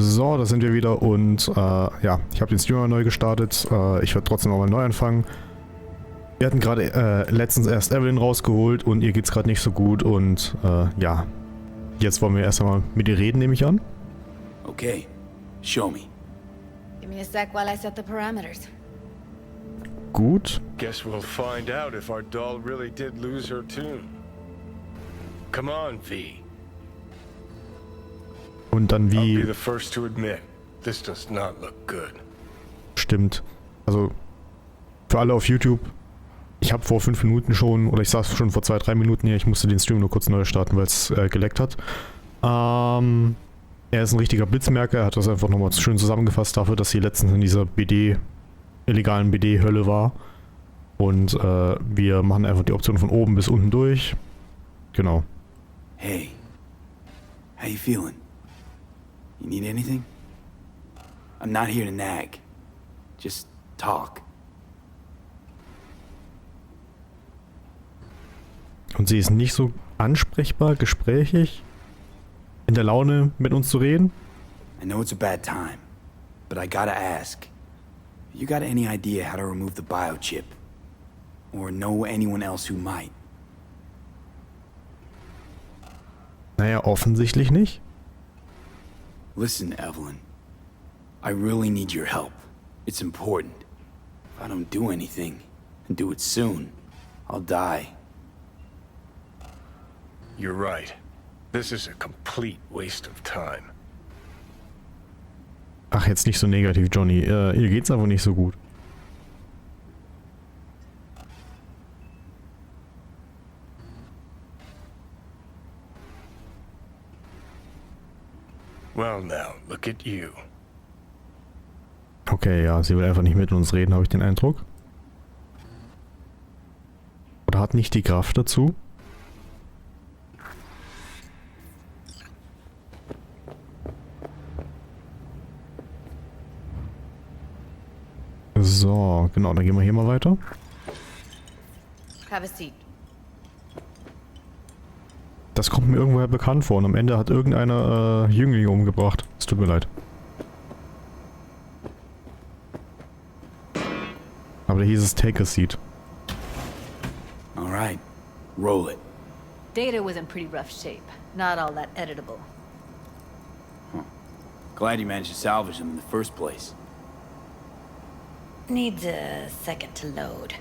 So, da sind wir wieder und ja, ich habe den Streamer neu gestartet. Ich werde trotzdem nochmal neu anfangen. Wir hatten gerade letztens erst Evelyn rausgeholt und ihr geht's gerade nicht so gut und ja, jetzt wollen wir erst einmal mit ihr reden, nehme ich an. Okay, show me. Give me a sec while I set the parameters. Gut. Guess we'll find out if our doll really did lose her tune. Come on, V. Und dann I'll be wie... the first to admit, this does not look good. Stimmt. Also, für alle auf YouTube, ich habe vor 5 Minuten schon, oder ich saß schon vor 2-3 Minuten hier, ich musste den Stream nur kurz neu starten, weil es geleckt hat. Er ist ein richtiger Blitzmerker, er hat das einfach nochmal schön zusammengefasst dafür, dass sie letztens in dieser illegalen BD-Hölle war. Und wir machen einfach die Option von oben bis unten durch. Genau. Hey, how you feeling? You need anything? I'm not here to nag. Just talk. Und sie ist nicht so ansprechbar, gesprächig, in der Laune mit uns zu reden. I know it's a bad time, but I gotta ask. You got any idea how to remove the biochip? Or know anyone else who might? Naja, offensichtlich nicht. Listen, Evelyn. I really need your help. It's important. If I don't do anything, and do it soon, I'll die. You're right. This is a complete waste of time. Ach, jetzt nicht so negativ, Johnny. Ihr geht's einfach nicht so gut. Well now, look at you. Okay, ja, sie will einfach nicht mit uns reden, habe ich den Eindruck. Oder hat nicht die Kraft dazu. So, genau, dann gehen wir hier mal weiter. Have a seat. Das kommt mir irgendwoher bekannt vor und am Ende hat irgendeiner Jünglinge umgebracht. Es tut mir leid. Aber da hieß es Take a Seat. Alright, roll it. Data was in pretty rough shape. Not all that editable. Glad you managed to salvage them in the first place. Needs a second to load.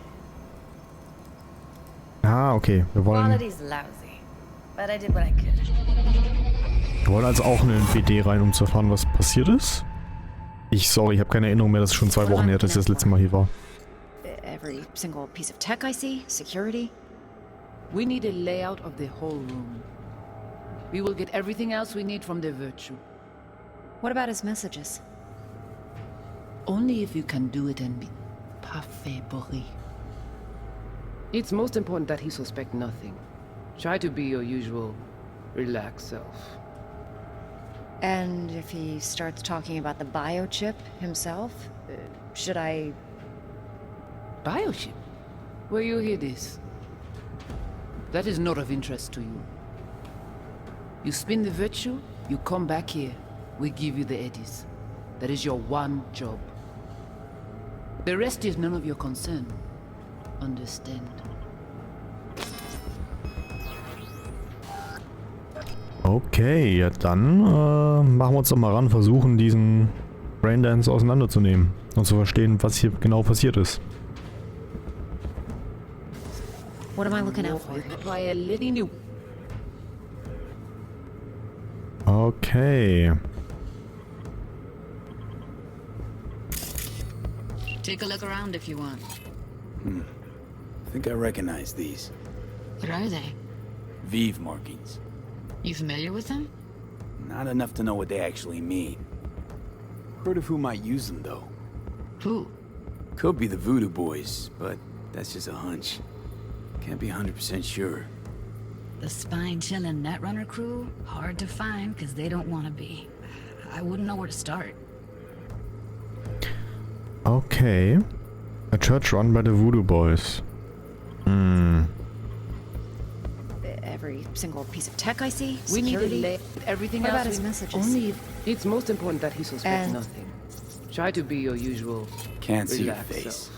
Ah, okay. Wir Quality's lousy, but I did what I could. wollen also auch in den BD rein, um zu erfahren, was passiert ist. Ich habe keine Erinnerung mehr, dass es schon 2 Wochen her, dass ich das letzte Mal hier war. Every single piece of tech I see, security. We need a layout of the whole room. We will get everything else we need from the virtue. What about his messages? Only if you can do it and be parfait bourré. It's most important that he suspect nothing. Try to be your usual, relaxed self. And if he starts talking about the biochip himself, should I... Biochip? Where you hear this? That is not of interest to you. You spin the virtue, you come back here. We give you the eddies. That is your one job. The rest is none of your concern. Understand? Okay, ja dann machen wir uns doch mal ran, versuchen diesen Braindance auseinanderzunehmen und zu verstehen, was hier genau passiert ist. What am I looking out for? By a letting you. Okay. Take a look around if you want. I think I recognize these. What are they? Vive markings. You familiar with them? Not enough to know what they actually mean. Heard of who might use them, though. Who? Could be the Voodoo Boys, but that's just a hunch. Can't be 100% sure. The spine-chilling Netrunner crew? Hard to find, because they don't want to be. I wouldn't know where to start. Okay. A church run by the Voodoo Boys. every single piece of tech I see? We need to Security? lay everything What else. about his messages? Only it's most important that he suspects And- nothing. Try to be your usual. Can't see your Relax, face. self.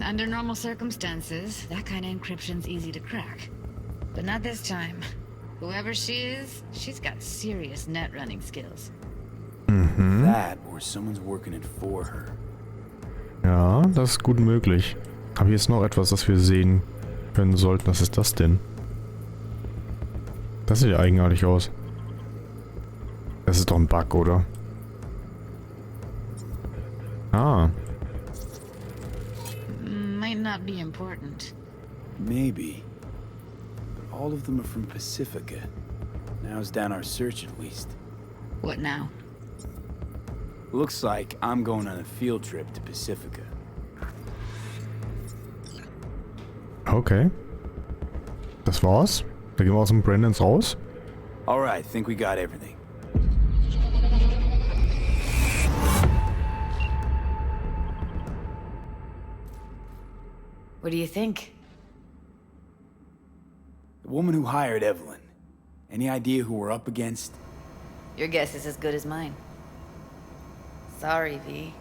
Under normal circumstances, that kind of encryption's easy to crack. But not this time. Whoever she is, she's got serious net running skills. That or someone's working it for her. Ja, das ist gut möglich. Aber hier ist noch etwas, das wir sehen können sollten. Was ist das denn? Das sieht ja eigenartig aus. Das ist doch ein Bug, oder? Ah. Might not be important. Maybe. But all of them are from Pacifica. Narrows down our search at least. What now? Looks like I'm going on a field trip to Pacifica. Okay. Das war's. Da gehen wir aus dem Brandons raus. Alright, think we got everything. What do you think? The woman who hired Evelyn. Any idea who we're up against? Your guess is as good as mine. Sorry, V.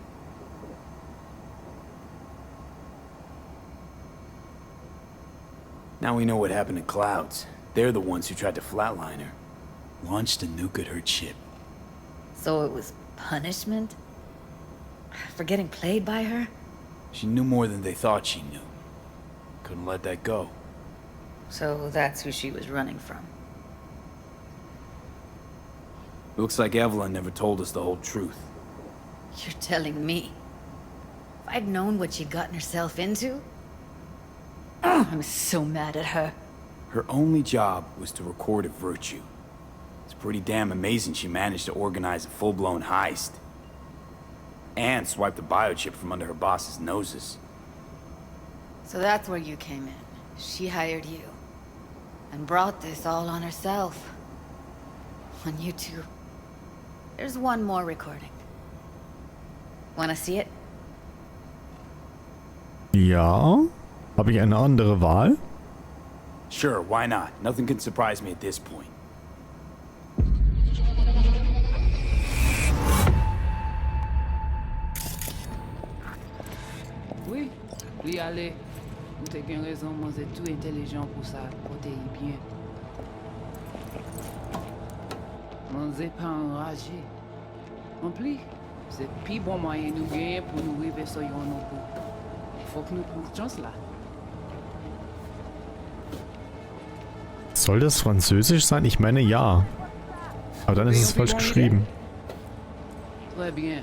Now we know what happened to Clouds. They're the ones who tried to flatline her. Launched a nuke at her ship. So it was punishment? For getting played by her? She knew more than they thought she knew. Couldn't let that go. So that's who she was running from. Looks like Evelyn never told us the whole truth. You're telling me? If I'd known what she'd gotten herself into? I'm so mad at her. Her only job was to record a virtue. It's pretty damn amazing she managed to organize a full-blown heist. And swipe the biochip from under her boss's noses. So that's where you came in. She hired you. And brought this all on herself. On you two. There's one more recording. Wanna see it? Ja. Habe ich eine andere Wahl? Sure, why not? Nothing can surprise me at this point. Oui, li ale. Ou te gen raison, moi c'est tout intelligent pour ça, côté bien. Moi c'est pas enragé. En plus, c'est plus bon moyen nous gagner pour nous arriver sur yon non plus. Faut que nous prenions chance là. Soll das Französisch sein? Ich meine ja. Aber dann ist es falsch geschrieben. Très bien.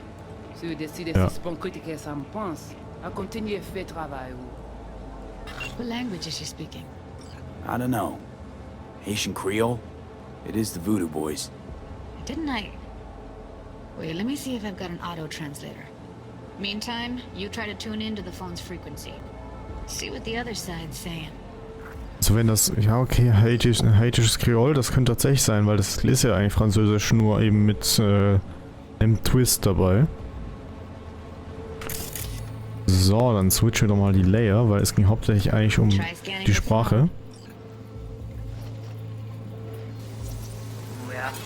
Si vous décidez Ja. de suspendre critiquer ça me pense, à continuer à faire travail. What language is she speaking? I don't know. Haitian Creole? It is the Voodoo Boys. Didn't I... Wait, let me see if I've got an auto-translator. Meantime, you try to tune into the phone's frequency. See what the other side's saying. So wenn das... Ja, okay, haitisches Kreol, das könnte tatsächlich sein, weil das ist ja eigentlich Französisch, nur eben mit einem Twist dabei. So, dann switchen wir doch mal die Layer, weil es ging hauptsächlich eigentlich um die Sprache.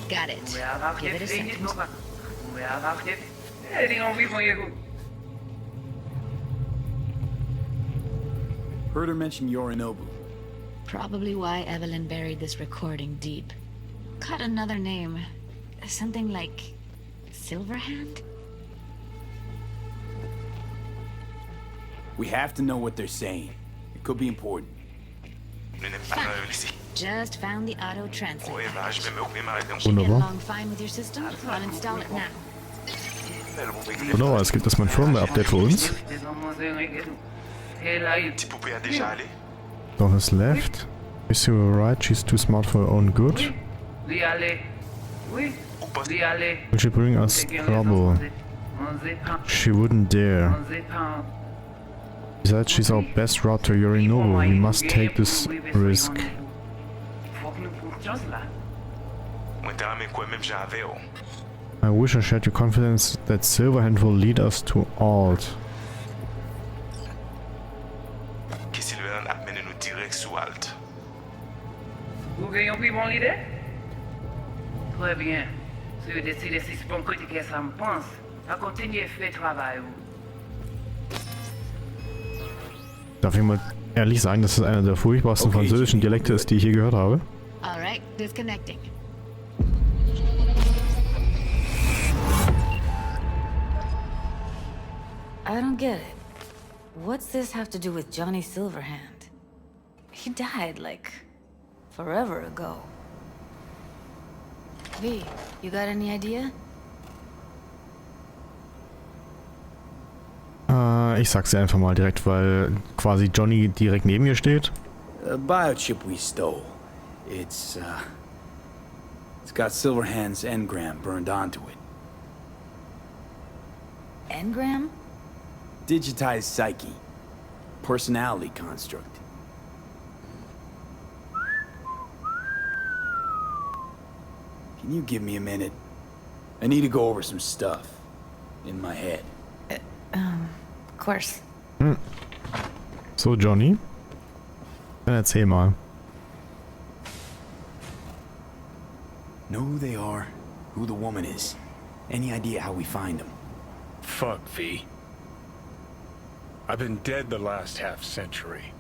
Got it. Give it a second. Heard her mention Yorinobu. Probably why Evelyn buried this recording deep. Caught another name. Something like... Silverhand? We have to know what they're saying. It could be important. Just found the auto-translator. Get Wunderbar. along fine with your system? Uninstall it now. Wunderbar, es gibt erstmal ein Firmware-Update für uns. Door has left. Is you right? She's too smart for her own good. Will she bring us trouble? She wouldn't dare. Besides, she's our best route to Yorinobu. We must take this risk. I wish I shared your confidence that Silverhand will lead us to Alt. gagnons plus bon l'idée? Très bien. Si vous décidez si c'est bon critiquer ça me pense, à continuer fait travail. Darf ich mal ehrlich sagen, dass es einer der furchtbarsten Okay, französischen Dialekte ist, die ich je gehört habe? Alright, disconnecting. I don't get it. What's this have to do with Johnny Silverhand? He died, like, forever ago. V, you got any idea? Ich sag's dir einfach mal direkt, weil quasi Johnny direkt neben mir steht. The biochip we stole. It's got Silverhand's engram burned onto it. Engram? Digitized psyche. Personality construct. Can you give me a minute? I need to go over some stuff in my head. Of course. So, Johnny. Dann erzähl mal. Know who they are, who the woman is. Any idea how we find them? Fuck, V. I've been dead the last half-century.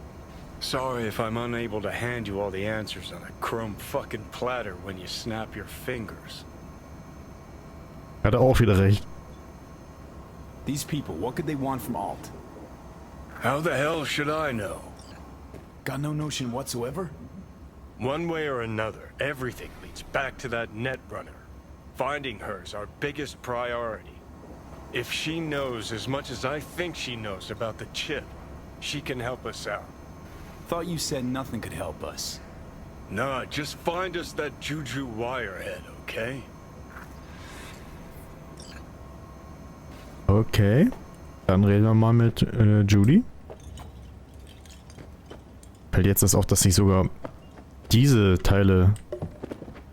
Sorry if I'm unable to hand you all the answers on a chrome fucking platter when you snap your fingers. Hat er auch wieder recht. These people, what could they want from Alt? How the hell should I know? Got no notion whatsoever? One way or another, everything leads back to that Netrunner. Finding her's our biggest priority. If she knows as much as I think she knows about the chip, she can help us out. Thought you said nothing could help us. Nah, just find us that Juju Wirehead, okay? Okay. Dann reden wir mal mit Judy. Fällt jetzt das auf, dass sich sogar diese Teile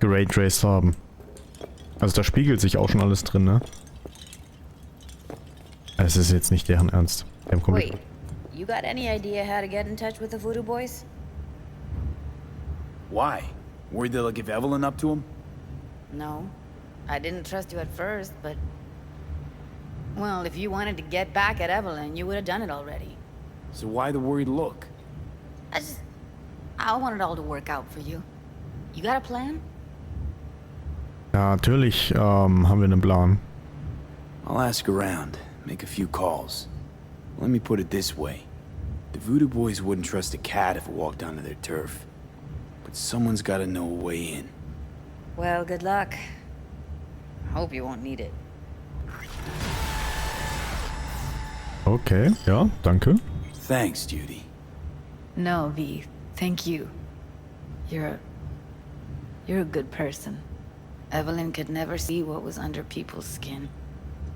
geraytraced haben. Also da spiegelt sich auch schon alles drin, ne? Es ist jetzt nicht deren Ernst. Wait, you got any idea how to get in touch with the Voodoo Boys? Why? Worried they'll give Evelyn up to him? No. I didn't trust you at first, but... Well, if you wanted to get back at Evelyn, you would have done it already. So why the worried look? I want it all to work out for you. You got a plan? Ja, natürlich haben wir einen Plan. I'll ask around, make a few calls. Let me put it this way. The Voodoo Boys wouldn't trust a cat if it walked onto their turf. But someone's gotta know a way in. Well, good luck. I hope you won't need it. Okay, ja, danke. Thanks, Judy. No, V. Thank you. You're a good person. Evelyn could never see what was under people's skin.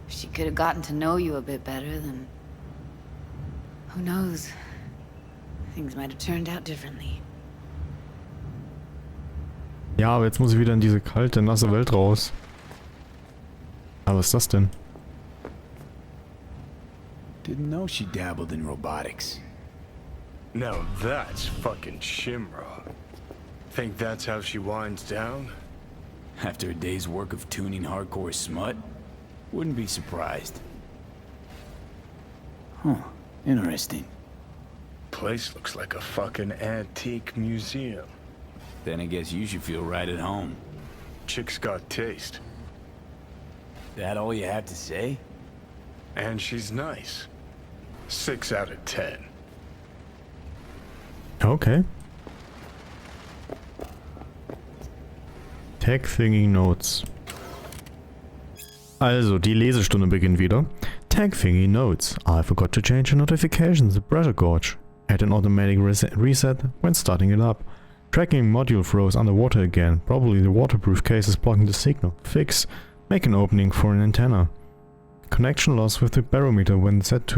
If she could have gotten to know you a bit better, then... Who knows? Things might have turned out differently. Ja, aber jetzt muss ich wieder in diese kalte, nasse Welt raus. Aber was ist das denn? Didn't know she dabbled in robotics. Now that's fucking Shimra. Think that's how she winds down? After a day's work of tuning hardcore smut? Wouldn't be surprised. Huh. Interesting. Place looks like a fucking antique museum. Then I guess you should feel right at home. Chick's got taste. That all you have to say? And she's nice. 6 out of 10. Okay. Tag Thingy Notes. Also, die Lesestunde beginnt wieder. Tag Thingy Notes. I forgot to change the notifications. The pressure gauge had an automatic reset when starting it up. Tracking module froze underwater again. Probably the waterproof case is blocking the signal. Fix. Make an opening for an antenna. Connection loss with the barometer when set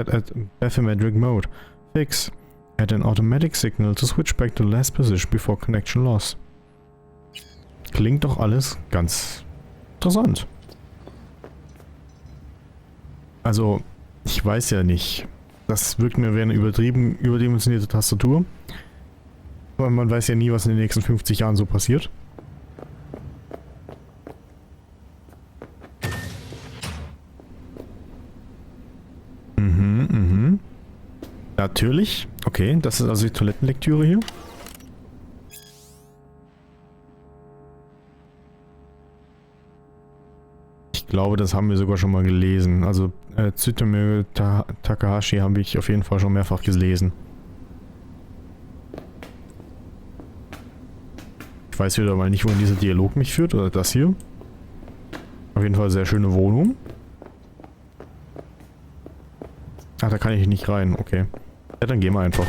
at bathymetric mode. Fix. Add an automatic signal to switch back to last position before connection loss. Klingt doch alles ganz interessant. Also, ich weiß ja nicht. Das wirkt mir wie eine überdimensionierte Tastatur. Aber man weiß ja nie, was in den nächsten 50 Jahren so passiert. Natürlich. Okay, das ist also die Toilettenlektüre hier. Ich glaube, das haben wir sogar schon mal gelesen. Also Tsutomu Takahashi habe ich auf jeden Fall schon mehrfach gelesen. Ich weiß wieder mal nicht, wohin dieser Dialog mich führt. Oder das hier. Auf jeden Fall sehr schöne Wohnung. Ach, da kann ich nicht rein. Okay. Ja, dann gehen wir einfach.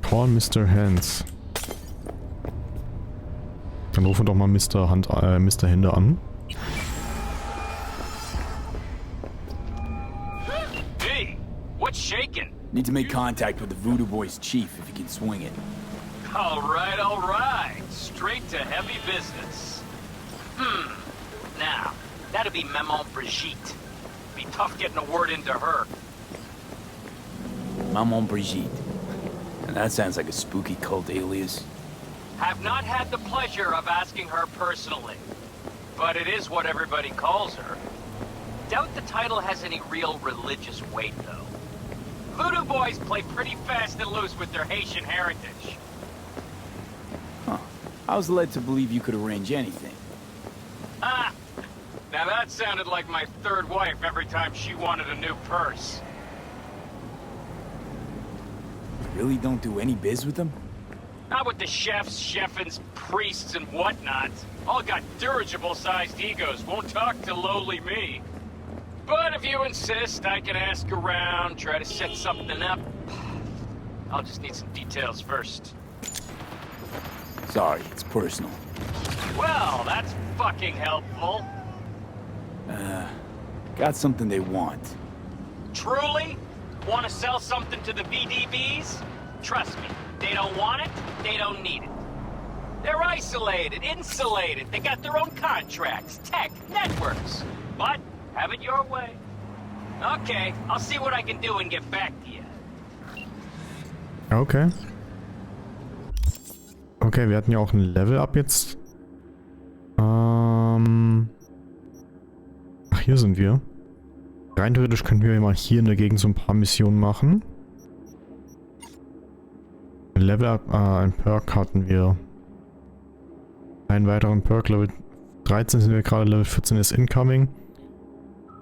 Call Mr. Hands. Dann rufen wir doch mal Mr. Hände an. Hey, what's shaking? Need to make contact with the Voodoo Boys chief if you can swing it. All right. Straight to heavy business. Now, that'd be Maman Brigitte. Be tough getting a word into her. Maman Brigitte. And that sounds like a spooky cult alias. Have not had the pleasure of asking her personally. But it is what everybody calls her. Doubt the title has any real religious weight, though. Voodoo Boys play pretty fast and loose with their Haitian heritage. Huh. I was led to believe you could arrange anything. Ah! Now that sounded like my third wife every time she wanted a new purse. You really don't do any biz with them? Not with the chefs, cheffins, priests, and whatnot. All got dirigible-sized egos, won't talk to lowly me. But if you insist, I can ask around, try to set something up. I'll just need some details first. Sorry, it's personal. Well, that's fucking helpful. Got something they want. Truly? Want to sell something to the VDBs? Trust me, they don't want it, they don't need it. They're isolated, insulated, they got their own contracts, tech, networks. But, have it your way. Okay, I'll see what I can do and get back to you. Okay. Okay, wir hatten ja auch ein Level-Up jetzt. Ach, hier sind wir. Rein theoretisch können wir mal hier in der Gegend so ein paar Missionen machen. Ein Level-Up, ein Perk hatten wir. Einen weiteren Perk, Level 13 sind wir gerade, Level 14 ist incoming.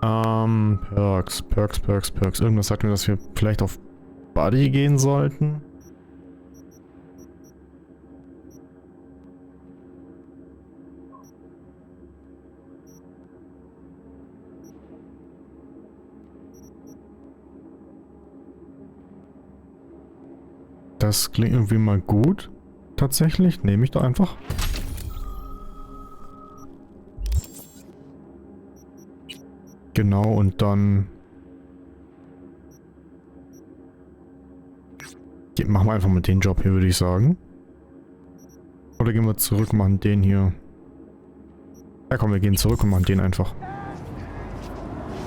Perks. Irgendwas sagt mir, dass wir vielleicht auf Buddy gehen sollten. Das klingt irgendwie mal gut. Tatsächlich. Nehme ich doch einfach. Genau, und dann... Machen wir einfach mal den Job hier, würde ich sagen. Oder gehen wir zurück und machen den hier. Ja komm, wir gehen zurück und machen den einfach.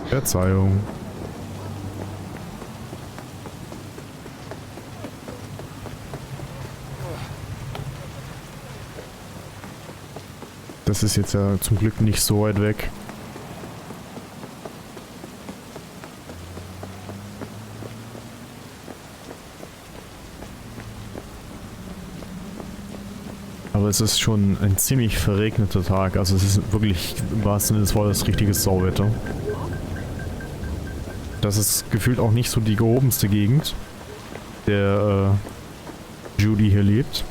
Verzeihung. Das ist jetzt ja zum Glück nicht so weit weg. Aber es ist schon ein ziemlich verregneter Tag. Also es ist wirklich im wahrsten Sinne des Wortes richtiges Sauwetter. Das ist gefühlt auch nicht so die gehobenste Gegend, der Judy hier lebt.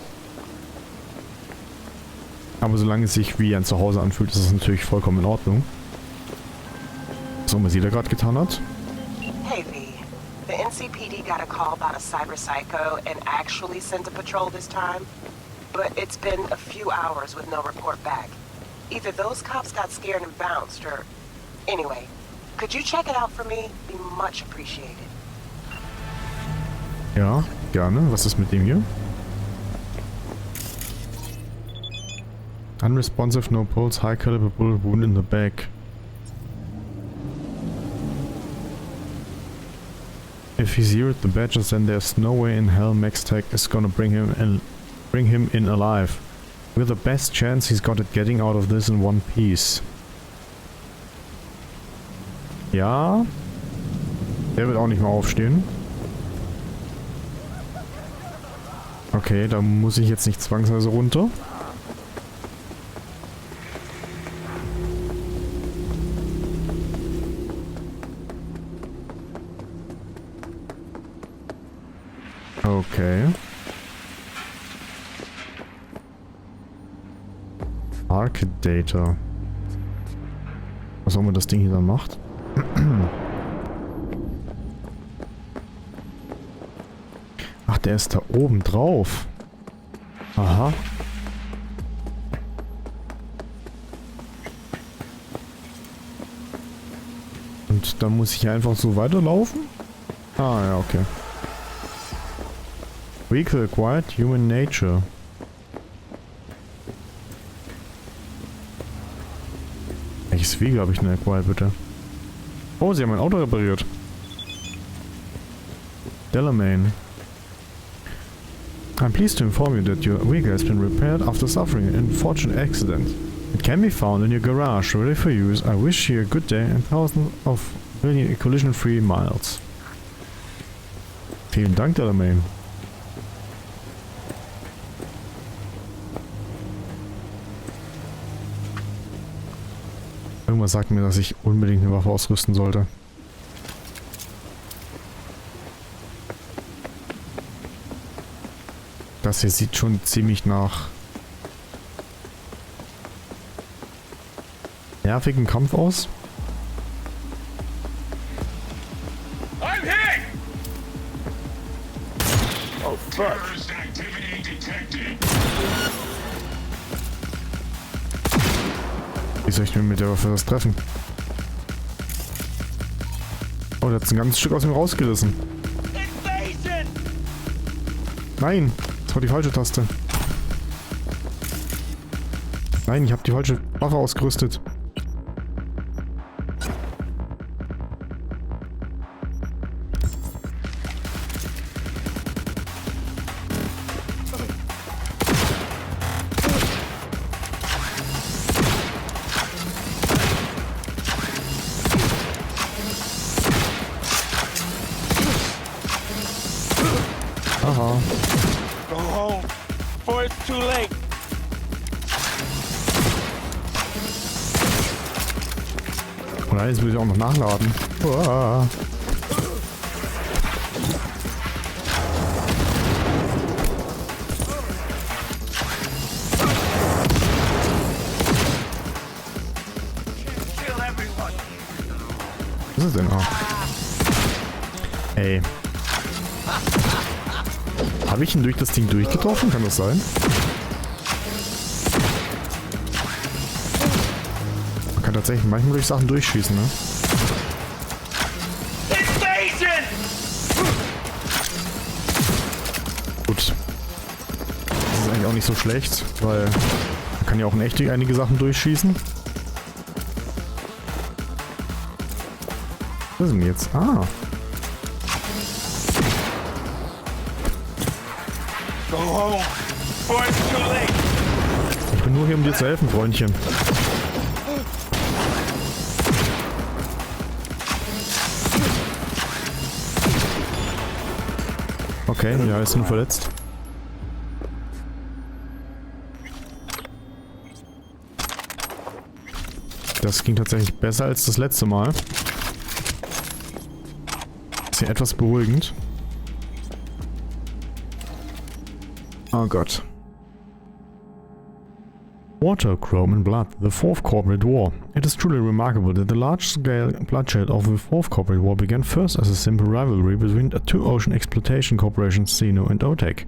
Aber solange es sich wie ein Zuhause anfühlt, ist es natürlich vollkommen in Ordnung. So, was sie da gerade getan hat. Hey V, the NCPD got a call about a cyber psycho and actually sent a patrol this time. But it's been a few hours with no report back. Either those cops got scared and bounced, or... Anyway, could you check it out for me? Be much appreciated. Ja, gerne. Was ist mit dem hier? Unresponsive, no pulse, high caliber bullet wound in the back. If he zeroed the badges, then there's no way in hell Max Tech is gonna bring him in alive. With the best chance he's got at getting out of this in one piece. Ja. Der wird auch nicht mal aufstehen. Okay, da muss ich jetzt nicht zwangsweise runter. Okay. Market Data. Was auch immer das Ding hier dann macht. Ach, der ist da oben drauf. Aha. Und dann muss ich einfach so weiterlaufen? Ah, ja, okay. Vehicle acquired, human nature. Welches Vehicle habe ich denn acquired, bitte? Oh, sie haben mein Auto repariert. Delamains. I'm pleased to inform you that your vehicle has been repaired after suffering an unfortunate accident. It can be found in your garage, ready for use. I wish you a good day and thousands of million collision-free miles. Vielen Dank, Delamains. Irgendwas sagt mir, dass ich unbedingt eine Waffe ausrüsten sollte. Das hier sieht schon ziemlich nach nervigem Kampf aus. I'm hit! Oh fuck. Wie soll ich mir mit der Waffe das treffen? Oh, der hat ein ganzes Stück aus ihm rausgerissen. Nein, das war die falsche Taste. Nein, ich habe die falsche Waffe ausgerüstet. Aha. Go home before it's too late. Und jetzt will ich auch noch nachladen. Uah. Was ist denn? Ah. Ey. Habe ich ihn durch das Ding durchgetroffen? Kann das sein? Man kann tatsächlich manchmal durch Sachen durchschießen, ne? Gut. Das ist eigentlich auch nicht so schlecht, weil man kann ja auch in echt einige Sachen durchschießen. Was ist denn jetzt? Ah. Go home before it's too late. Ich bin nur hier, um dir zu helfen, Freundchen. Okay, ja, ist nur verletzt. Das ging tatsächlich besser als das letzte Mal. Ist hier etwas beruhigend. Oh Gott. Water, chrome and blood, the Fourth Corporate War. It is truly remarkable that the large-scale bloodshed of the Fourth Corporate War began first as a simple rivalry between two ocean exploitation corporations, Xeno and OTEC.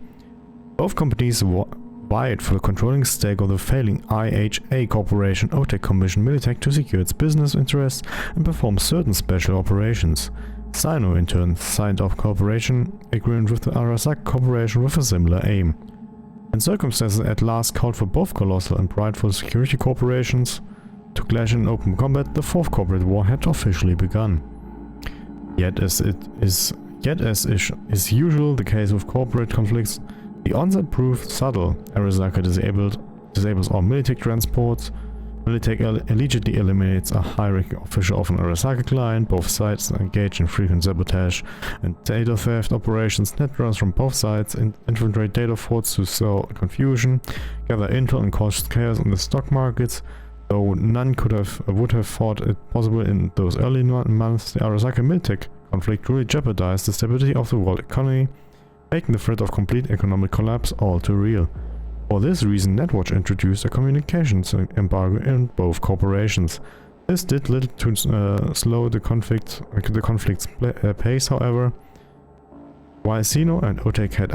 Both companies vied for the controlling stake of the failing IHA corporation. OTEC commissioned Militech to secure its business interests and perform certain special operations. Xeno, in turn, signed off cooperation agreement with the Arasaka Corporation with a similar aim. When circumstances at last called for both colossal and prideful security corporations to clash in open combat, the Fourth Corporate War had officially begun. Yet as it is Yet, as is usual the case with corporate conflicts, the onset proved subtle. Arasaka disables all Militech transports. Militech allegedly eliminates a high-ranking official of an Arasaka client. Both sides engage in frequent sabotage and data theft operations. Netrunners from both sides infiltrate data forts to sow confusion, gather intel and cause chaos on the stock markets. Though none would have thought it possible in those early months, the Arasaka-Militech conflict really jeopardized the stability of the world economy, making the threat of complete economic collapse all too real. For this reason, Netwatch introduced a communications embargo in both corporations. This did little to slow the conflict's pace, however. While Sino and Otek had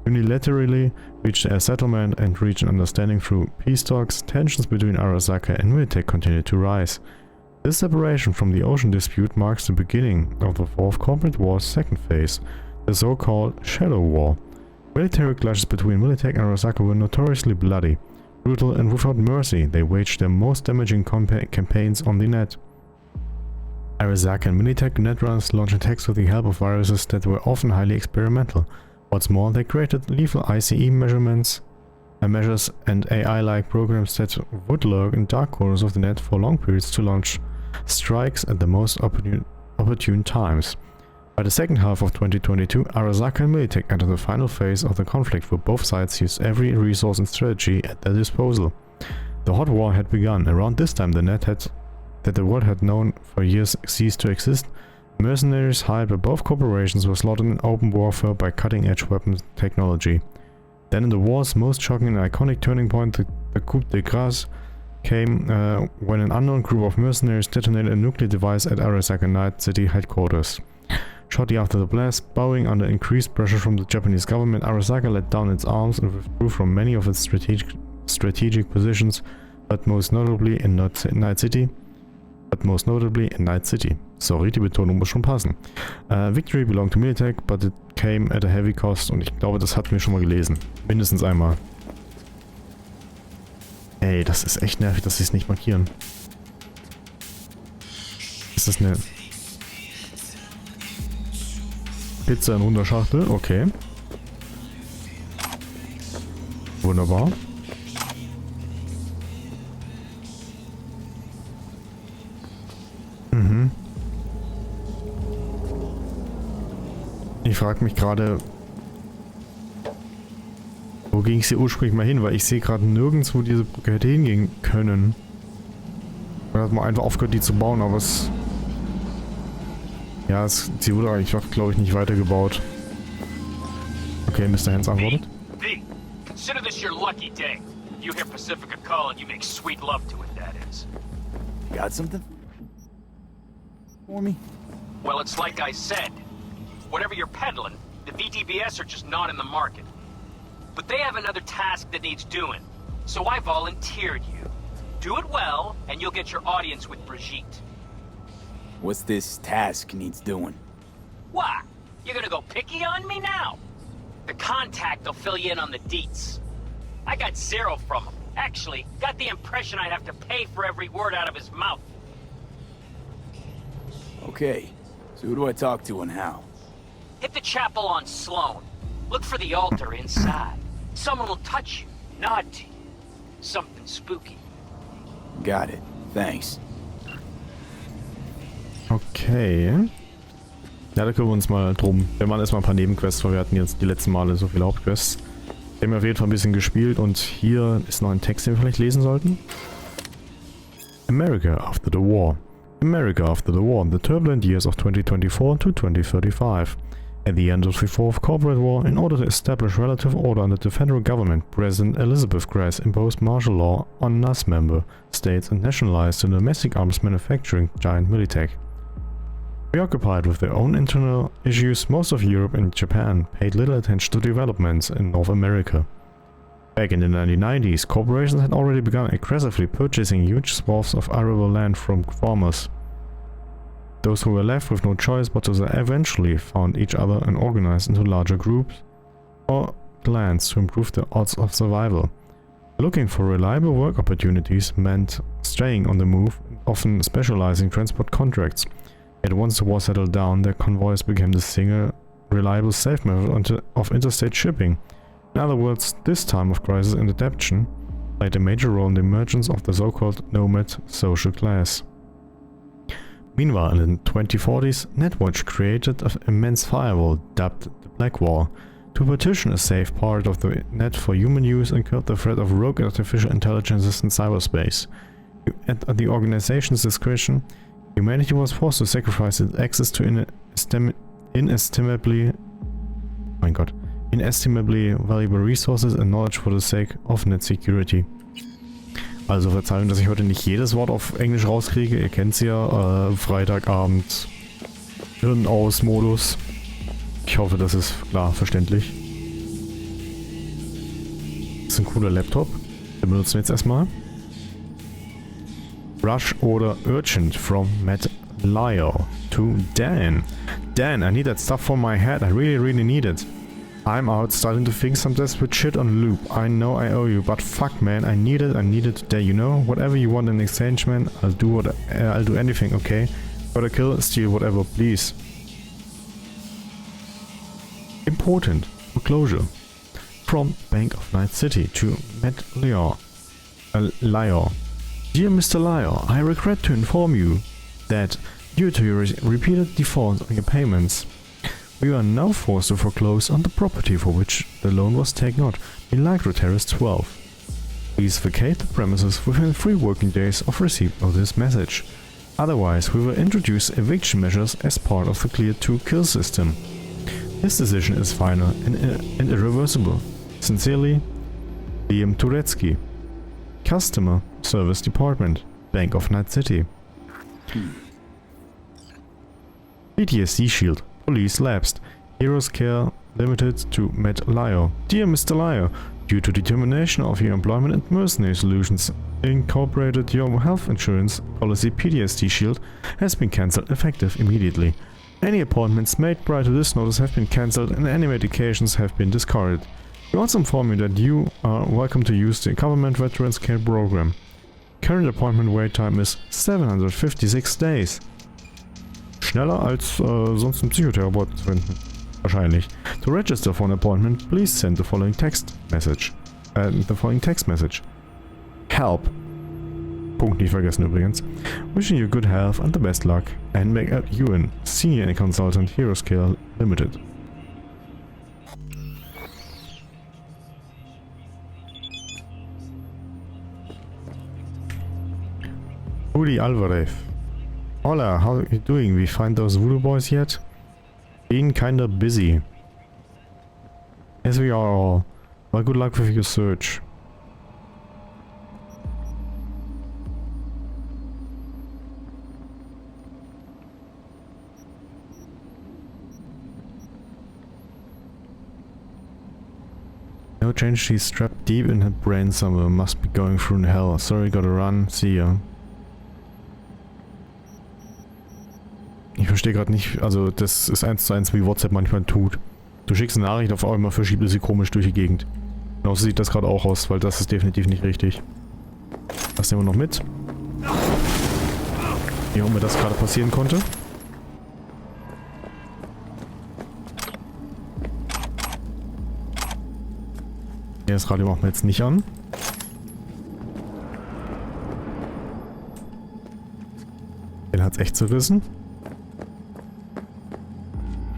unilaterally reached a settlement and reached an understanding through peace talks, tensions between Arasaka and Militech continued to rise. This separation from the ocean dispute marks the beginning of the Fourth Corporate War's second phase, the so-called Shadow War. Military clashes between Militech and Arasaka were notoriously bloody, brutal and without mercy. They waged their most damaging campaigns on the net. Arasaka and Militech netrunners launched attacks with the help of viruses that were often highly experimental. What's more, they created lethal ICE measures and AI-like programs that would lurk in dark corners of the net for long periods to launch strikes at the most opportune times. By the second half of 2022, Arasaka and Militech entered the final phase of the conflict, where both sides used every resource and strategy at their disposal. The hot war had begun. Around this time, the net that the world had known for years ceased to exist. Mercenaries hired by both corporations were slaughtered in open warfare by cutting-edge weapons technology. Then in the war's most shocking and iconic turning point, the coup de grace came when an unknown group of mercenaries detonated a nuclear device at Arasaka Night City headquarters. Shortly after the blast, bowing under increased pressure from the Japanese government, Arasaka let down its arms and withdrew from many of its strategic positions, but most notably in Night City. Sorry, die Betonung muss schon passen. Victory belonged to Militech, but it came at a heavy cost, und ich glaube, das hatten wir schon mal gelesen. Mindestens einmal. Ey, das ist echt nervig, dass sie es nicht markieren. Ist das eine Pizza in runder Schachtel? Okay. Wunderbar. Ich frage mich gerade, wo ging es hier ursprünglich mal hin, weil ich sehe gerade nirgends, wo diese Brücke hätte hingehen können. Man hat mal einfach aufgehört, die zu bauen, aber es... Ja, sie wurde eigentlich, glaube ich, nicht weitergebaut. Okay, Mr. Hans antwortet. V, consider this your lucky day. You hear Pacifica call and you make sweet love to it, that is. Got something for me? Well, it's like I said. Whatever you're peddling, the VDBS are just not in the market. But they have another task that needs doing, so I volunteered you. Do it well, and you'll get your audience with Brigitte. What's this task needs doing? What? You're gonna go picky on me now? The contact will fill you in on the deets. I got zero from him. Actually, got the impression I'd have to pay for every word out of his mouth. Okay, so who do I talk to and how? Hit the chapel on Sloan. Look for the altar inside. Someone will touch you, nod to you. Something spooky. Got it. Thanks. Okay. Ja, da kümmern wir uns mal drum. Wir machen erstmal ein paar Nebenquests, weil wir hatten jetzt die letzten Male so viele Hauptquests. Wir haben auf jeden Fall ein bisschen gespielt und hier ist noch ein Text, den wir vielleicht lesen sollten. America after the war. America after the war, the turbulent years of 2024 to 2035. At the end of the Fourth Corporate War, in order to establish relative order under the federal government, President Elizabeth Grace imposed martial law on NAS member states and nationalized the domestic arms manufacturing giant Militech. Preoccupied with their own internal issues, most of Europe and Japan paid little attention to developments in North America. Back in the 1990s, corporations had already begun aggressively purchasing huge swaths of arable land from farmers. Those who were left with no choice but to eventually found each other and organized into larger groups or clans to improve their odds of survival. Looking for reliable work opportunities meant staying on the move, often specializing transport contracts. Yet once the war settled down, their convoys became the single reliable safe method of interstate shipping. In other words, this time of crisis and adaptation played a major role in the emergence of the so-called nomad social class. Meanwhile, in the 2040s, Netwatch created an immense firewall, dubbed the Black Wall, to partition a safe part of the net for human use and curb the threat of rogue artificial intelligences in cyberspace. At the organization's discretion, humanity was forced to sacrifice its access to inestimably valuable resources and knowledge for the sake of net security. Also Verzeihung, dass ich heute nicht jedes Wort auf Englisch rauskriege. Ihr kennt's ja, Freitagabend, Hirn aus Modus. Ich hoffe, das ist klar verständlich. Das ist ein cooler Laptop. Den benutzen wir jetzt erstmal. Rush Order Urgent from Matt Lyle to Dan. Dan, I need that stuff for my head. I really need it. I'm out starting to think some desperate shit on loop. I know I owe you, but fuck man, I need it today, you know? Whatever you want in exchange, man, I'll do anything, okay? Gotta kill, steal, whatever, please. Important foreclosure. From Bank of Night City to Matt Lyle. Dear Mr. Lyle, I regret to inform you that due to your repeated defaults on your payments, we are now forced to foreclose on the property for which the loan was taken out, Milagro Terrace 12. Please vacate the premises within 3 working days of receipt of this message. Otherwise, we will introduce eviction measures as part of the Clear 2 kill system. This decision is final and irreversible. Sincerely, Liam Turetsky. Customer Service Department, Bank of Night City. PTSD Shield. Police lapsed. Heroes Care Limited to Matt Lyle. Dear Mr. Lyle, due to determination of your employment and mercenary solutions, incorporated your health insurance policy PTSD Shield has been cancelled effective immediately. Any appointments made prior to this notice have been cancelled and any medications have been discarded. We also inform you that you are welcome to use the Government Veterans Care Program. Current appointment wait time is 756 days. Schneller als sonst einen Psychotherapeuten zu finden. Wahrscheinlich. To register for an appointment, please send the following text message. Help. Punkt nicht vergessen übrigens. Wishing you good health and the best luck. And make Ewan, Senior Consultant, Heroes Care Limited. Uli Alvarez. Hola, how are you doing? We find those voodoo boys yet? Being kinda busy. As we are all. Well, good luck with your search. No change, she's strapped deep in her brain somewhere. Must be going through hell. Sorry, gotta run. See ya. Ich verstehe gerade nicht, also das ist 1:1 wie WhatsApp manchmal tut. Du schickst eine Nachricht, auf einmal verschiebt es sie komisch durch die Gegend. Genauso sieht das gerade auch aus, weil das ist definitiv nicht richtig. Das nehmen wir noch mit. Wie auch immer das gerade passieren konnte. Ja, das Radio machen wir jetzt nicht an. Den hat's echt zerrissen.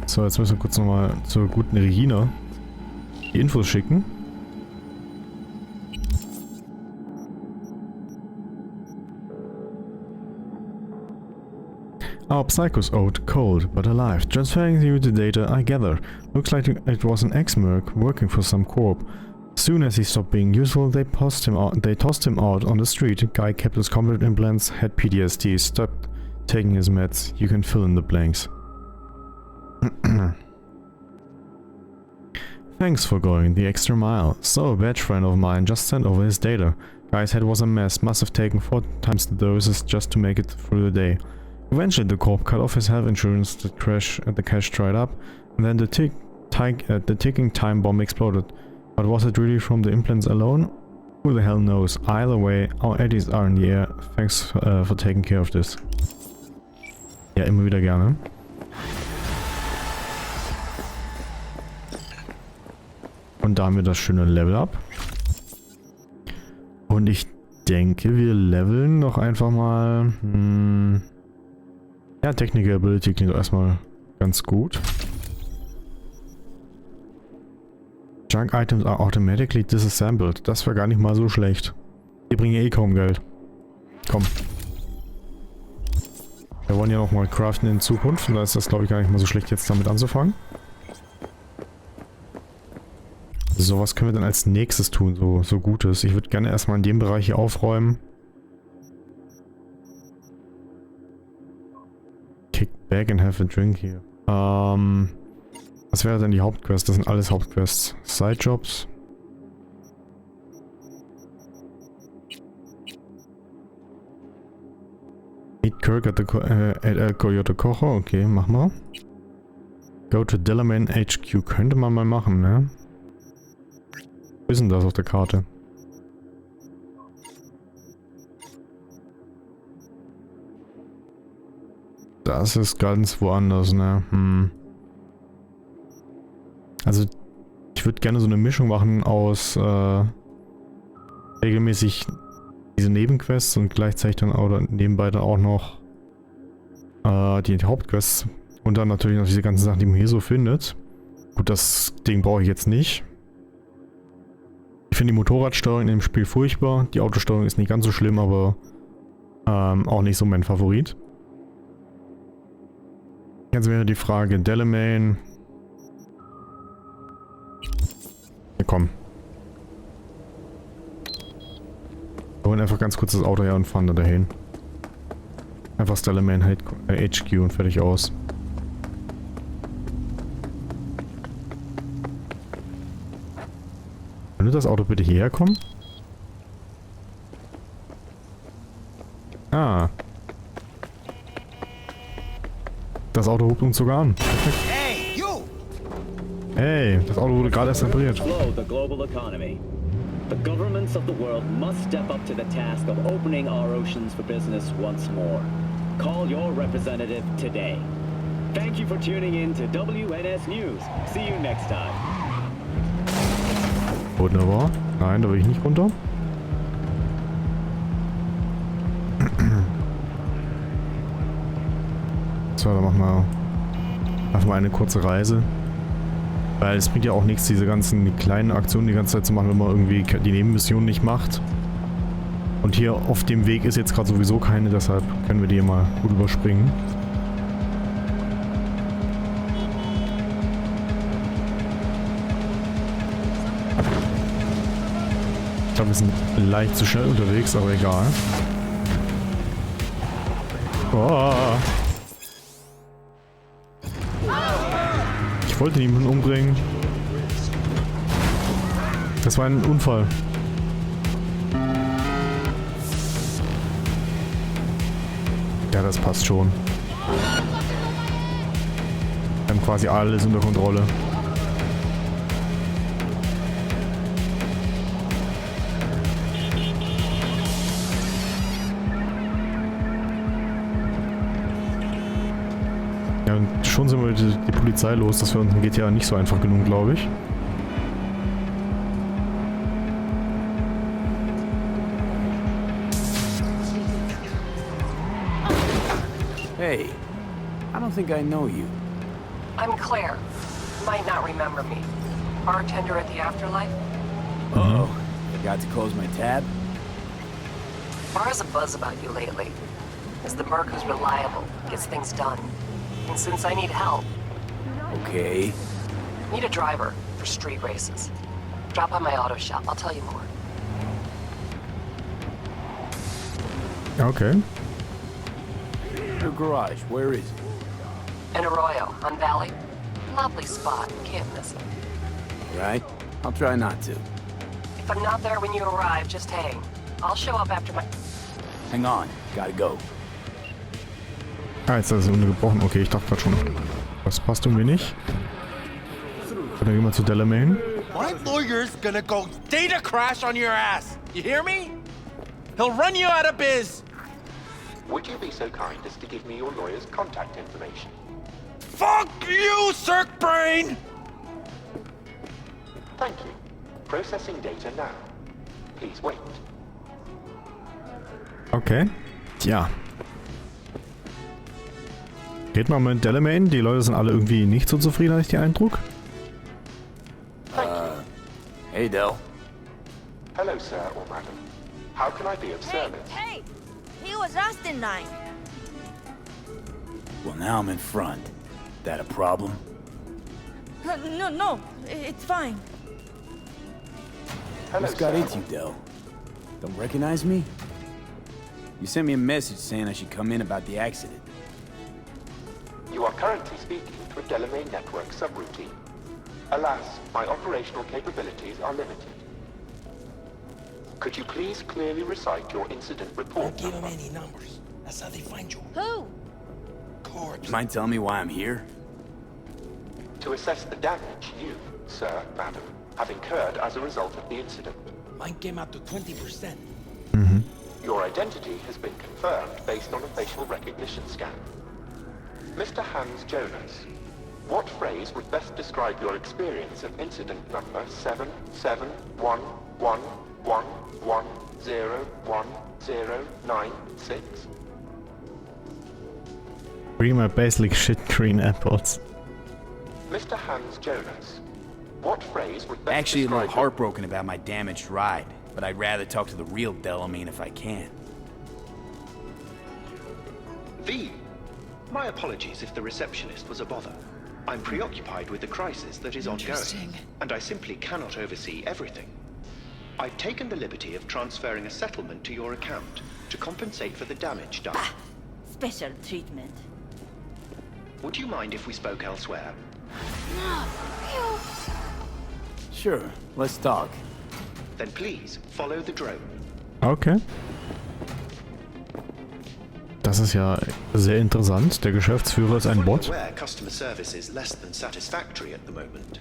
So, jetzt müssen wir kurz nochmal zur guten Regina die Infos schicken. Our Psycho's out cold, but alive. Transferring you the data I gather. Looks like it was an ex-merc working for some corp. Soon as he stopped being useful, they tossed him out on the street. Guy kept his combat implants, had PTSD, stopped taking his meds. You can fill in the blanks. Thanks for going the extra mile. So, a batch friend of mine just sent over his data. Guy's head was a mess, must have taken 4 times the doses just to make it through the day. Eventually the corp cut off his health insurance, the cash dried up, and then the ticking time bomb exploded. But was it really from the implants alone? Who the hell knows? Either way, our eddies are in the air. Thanks for taking care of this. Ja, immer wieder gerne. Und da haben wir das schöne Level-Up. Und ich denke, wir leveln noch einfach mal... ja, Technical Ability klingt erstmal ganz gut. Junk Items are automatically disassembled. Das wäre gar nicht mal so schlecht. Die bringen ja eh kaum Geld. Komm. Wir wollen ja noch mal craften in Zukunft. Und da ist das, glaube ich, gar nicht mal so schlecht, jetzt damit anzufangen. So, was können wir denn als nächstes tun? So Gutes. Ich würde gerne erstmal in dem Bereich hier aufräumen. Kick back and have a drink here. Was wäre denn die Hauptquest? Das sind alles Hauptquests. Sidejobs. Meet Kirk at El Coyote Kocher. Okay, mach mal. Go to Delamains HQ. Könnte man mal machen, ne? Wo ist denn das auf der Karte? Das ist ganz woanders, ne? Also, ich würde gerne so eine Mischung machen aus regelmäßig diese Nebenquests und gleichzeitig dann oder nebenbei dann auch noch die Hauptquests und dann natürlich noch diese ganzen Sachen, die man hier so findet. Gut, das Ding brauche ich jetzt nicht. Ich finde die Motorradsteuerung in dem Spiel furchtbar. Die Autosteuerung ist nicht ganz so schlimm, aber auch nicht so mein Favorit. Jetzt wäre die Frage, Delamains. Ja, komm. Wir holen einfach ganz kurz das Auto her und fahren da dahin. Einfach das Delamains HQ und fertig aus. Könnte das Auto bitte hierher kommen? Ah. Das Auto hupt uns sogar an. Hey, you! Hey, das Auto wurde gerade erst repariert. The global economy. The governments of the world must step up to the task of opening our oceans for business once more. Call your representative today. Thank you for tuning in to WNS News. See you next time. Wunderbar. Nein, da will ich nicht runter. So, dann machen wir einfach mal eine kurze Reise. Weil es bringt ja auch nichts, diese ganzen kleinen Aktionen die ganze Zeit zu machen, wenn man irgendwie die Nebenmission nicht macht. Und hier auf dem Weg ist jetzt gerade sowieso keine, deshalb können wir die mal gut überspringen. Ich glaube, wir sind leicht zu schnell unterwegs, aber egal. Oh. Ich wollte niemanden umbringen. Das war ein Unfall. Ja, das passt schon. Wir haben quasi alles unter Kontrolle. Ja, und schon sind wir die Polizei los. Das für uns geht ja nicht so einfach genug, glaube ich. Hey, I don't think I know you. I'm Claire. Might not remember me. Bartender at the Afterlife? Uh-oh. Forgot to close my tab? Bar has a buzz about you lately. As the merc who's reliable, gets things done. And since I need help, Okay. need a driver for street races. Drop by my auto shop, I'll tell you more. Okay. Your garage, where is it? In Arroyo, on Valley. Lovely spot, can't miss it. Right? I'll try not to. If I'm not there when you arrive, just hang. I'll show up after my... Hang on, gotta go. Ah, jetzt ist das untergebrochen. Okay, ich dachte gerade schon. Das passt irgendwie nicht. Dann gehen wir zu Delamains. My lawyer's gonna go data crash on your ass. You hear me? He'll run you out of biz. Would you be so kind as to give me your lawyer's contact information? Fuck you, Cirque Brain! Thank you. Processing data now. Please wait. Okay. Tja. Geht mal mit Delamain. Die Leute sind alle irgendwie nicht so zufrieden, habe ich den Eindruck. Hey, Del. Hello, sir or madam. How can I be of service? Hey! He was Austin 9. Well, now I'm in front. That a problem? No, it's fine. Hello, What's got sir. into you, Del? Don't recognize me? You sent me a message saying I should come in about the accident. You are currently speaking to a Delamain network subroutine. Alas, my operational capabilities are limited. Could you please clearly recite your incident report? Don't give him any numbers. That's how they find you. Who? Corpse. Mind telling me why I'm here? To assess the damage you, sir, madam, have incurred as a result of the incident. Mine came out to 20%. Your identity has been confirmed based on a facial recognition scan. Mr. Hans Jonas, what phrase would best describe your experience of incident number 771111101096? Bring my basic shit green apples. Mr. Hans Jonas, what phrase would best Actually, a describe little heartbroken about my damaged ride, but I'd rather talk to the real Delamain if I can. V. My apologies if the receptionist was a bother. I'm preoccupied with the crisis that is ongoing, and I simply cannot oversee everything. I've taken the liberty of transferring a settlement to your account to compensate for the damage done. Special treatment. Would you mind if we spoke elsewhere? Sure, let's talk. Then please follow the drone. Okay. Das ist ja sehr interessant. Der Geschäftsführer ist ein Bot. Aware customer service is less than satisfactory at the moment.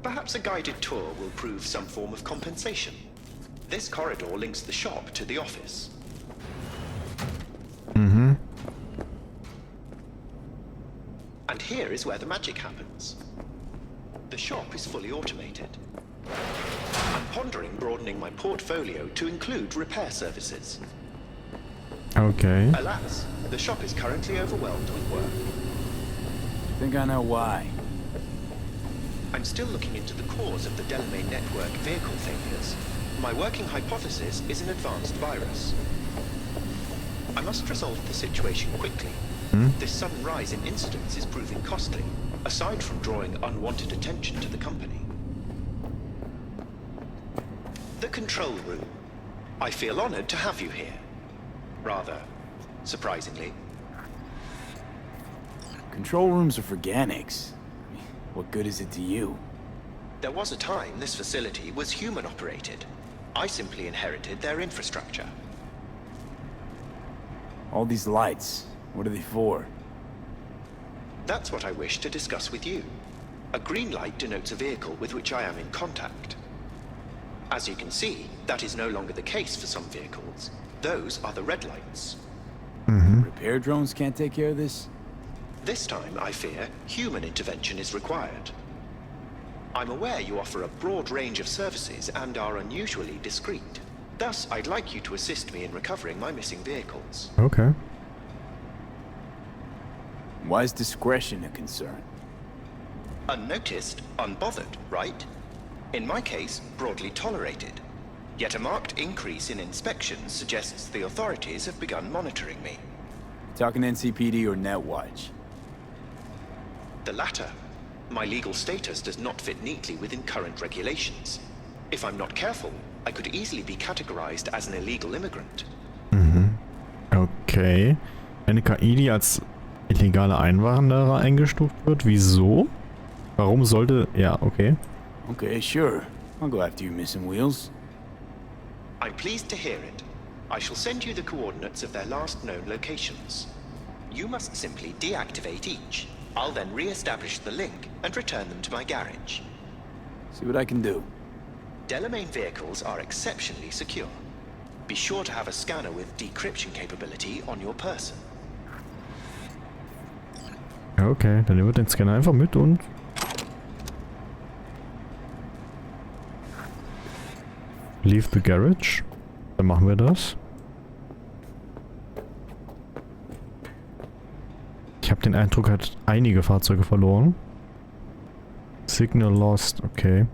Perhaps a guided tour will prove some form of compensation. This corridor links the shop to the office. And here is where the magic happens. The shop is fully automated. I'm pondering broadening my portfolio to include repair services. Okay. Alas, the shop is currently overwhelmed with work. Think I know why. I'm still looking into the cause of the Delamain network vehicle failures. My working hypothesis is an advanced virus. I must resolve the situation quickly. This sudden rise in incidents is proving costly, aside from drawing unwanted attention to the company. The control room. I feel honored to have you here. Rather, surprisingly. Control rooms are for Ganics. What good is it to you? There was a time this facility was human-operated. I simply inherited their infrastructure. All these lights, what are they for? That's what I wish to discuss with you. A green light denotes a vehicle with which I am in contact. As you can see, that is no longer the case for some vehicles. Those are the red lights. Repair drones can't take care of this? This time, I fear, human intervention is required. I'm aware you offer a broad range of services and are unusually discreet. Thus, I'd like you to assist me in recovering my missing vehicles. Okay. Why is discretion a concern? Unnoticed, unbothered, right? In my case, broadly tolerated. Yet a marked increase in inspections suggests the authorities have begun monitoring me. Talking NCPD or Netwatch? The latter. My legal status does not fit neatly within current regulations. If I'm not careful, I could easily be categorized as an illegal immigrant. Okay. Eine KI, die als illegale Einwanderer eingestuft wird? Wieso? Warum sollte... Ja, okay. Okay, sure. I'll go after your missing wheels. I'm pleased to hear it. I shall send you the coordinates of their last known locations. You must simply deactivate each. I'll then re-establish the link and return them to my garage. See what I can do. Delamain vehicles are exceptionally secure. Be sure to have a scanner with decryption capability on your person. Ja, okay, dann nehmen wir den Scanner einfach mit und... Leave the garage. Dann machen wir das. Ich habe den Eindruck, er hat einige Fahrzeuge verloren. Signal lost, okay.